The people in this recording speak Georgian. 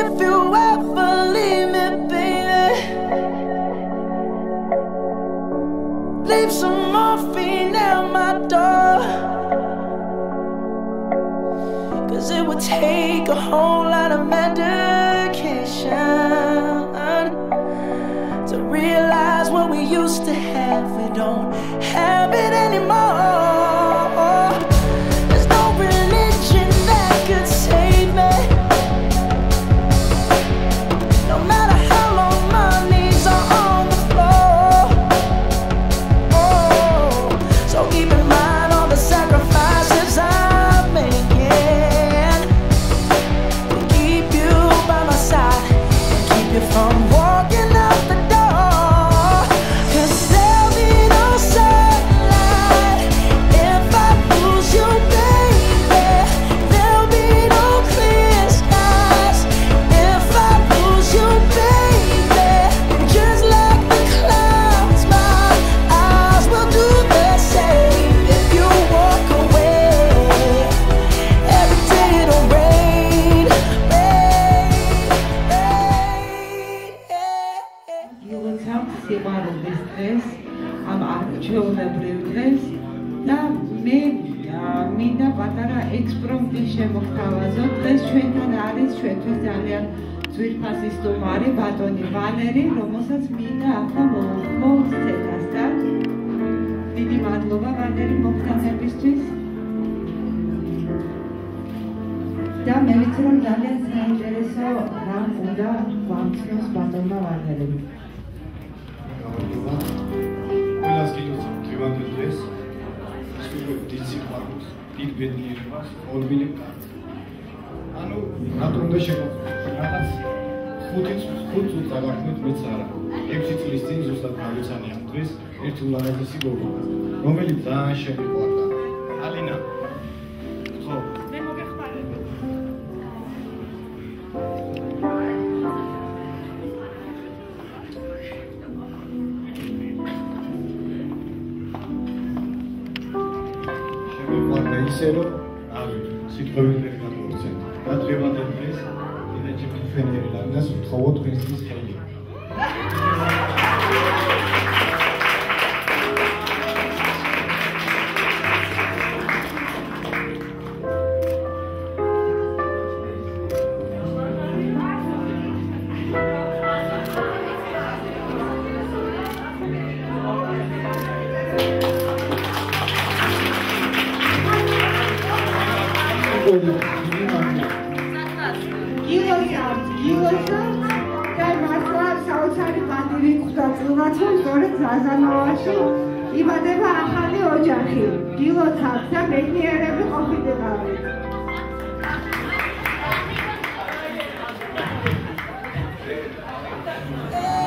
If you ever leave me, baby, leave some morphine at my door. 'Cause it would take a whole lot of medication to realize what we used to have. We don't have it anymore. There's no religion that could save me. No matter how long my knees are on the floor. Oh, so keep in mind all the sacrifices I'm making to keep you by my side and keep you from walking out the door. 'Cause there'll be no sunlight if I lose you, baby. There'll be no clear skies if I lose you, baby. Just like the clouds, my eyes will do the same if you walk away. Every day it'll rain, rain, rain. გილოცავ სიყვარულის დღეს, ამ არჩეულებრივ დღეს და მე მინდა პატარა ექსპრომტი შემოგთავაზოთ. დღეს ჩვენთან არის ჩვენთვის ძალიან ძვირფასი სტუმარი ბატონი ვალერი, რომელსაც მინდა ახლა მოვუხმო სცენასთან. დიდი მადლობა ვალერი მოგთანებისთვის. და მე ვიცი რომ ძალიან საინტერესო რამ უნდა გვამცნოს ბატონმა ვალერიმ. ყველას გილოცავ დღევანდელ დღეს ვსურვებ დიდ სიყვარულს, დიდ ბედნიერებას, ორბილებ კარგს. ანუ რატომ უნდა შევაწყოთ? რაღაც 5 წუთს აღარქმევთ მეც არა. 6 წლის წინ ზუსტად გავიცანი ამ დღეს ერთი ულამაზესი გოგონა, რომელიც ძალიან შემიყვარდა. ალინა. ხო. მე მოგეხმარებ. შემიყვარდა ისე რომ სიტყვები ვერ გამოვცემ. და დღევანდელ დღეს კიდე ჩემი ფენერი ლაგნას ვთხოვოთ თქვენთვის ხელი. გილოცავ და მართლა საოცარი პატივი გვხვდა წილად, რომ სწორედ ზაზანოვაში იბადება ახალი ოჯახი. გილოცავ და ბედნიერები ყოფილიყავით. Yeah.